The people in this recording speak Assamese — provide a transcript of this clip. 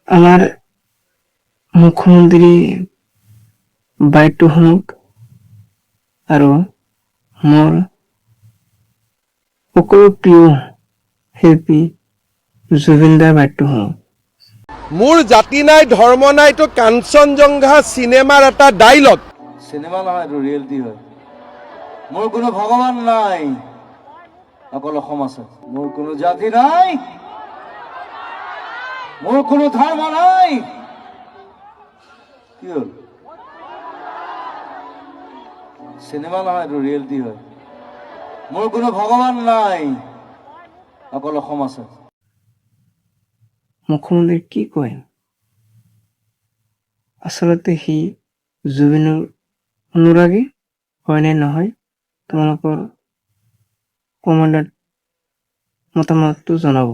আমাৰ মুখ্যমন্ত্ৰী বাইটো শুনক আৰু মোৰ সকলো প্ৰিয় শিল্পী জুবিনদাৰ বাইটো শুনক। মোৰ জাতি নাই ধৰ্ম নাই তো কাঞ্চনজংঘা চিনেমাৰ এটা ডাইলগ। চিনেমা নহয়, এইটো ৰিয়েলিটি হয়। মোৰ কোনো ভগৱান নাই, অকল অসম আছে। মোৰ কোনো জাতি নাই, মোৰ কোনো ধৰ্ম নাই। কি হ'ল? চিনেমা নহয়, এইটো ৰিয়েলিটি হয়। মোৰ কোনো ভগৱান নাই, অকল অসম আছে। মুখ্যমন্ত্ৰী কি কয়? আচলতে সি জুবিনৰ অনুৰাগী হয় নে নহয়, তোমালোকৰ কমেণ্টত মতামতটো জনাব।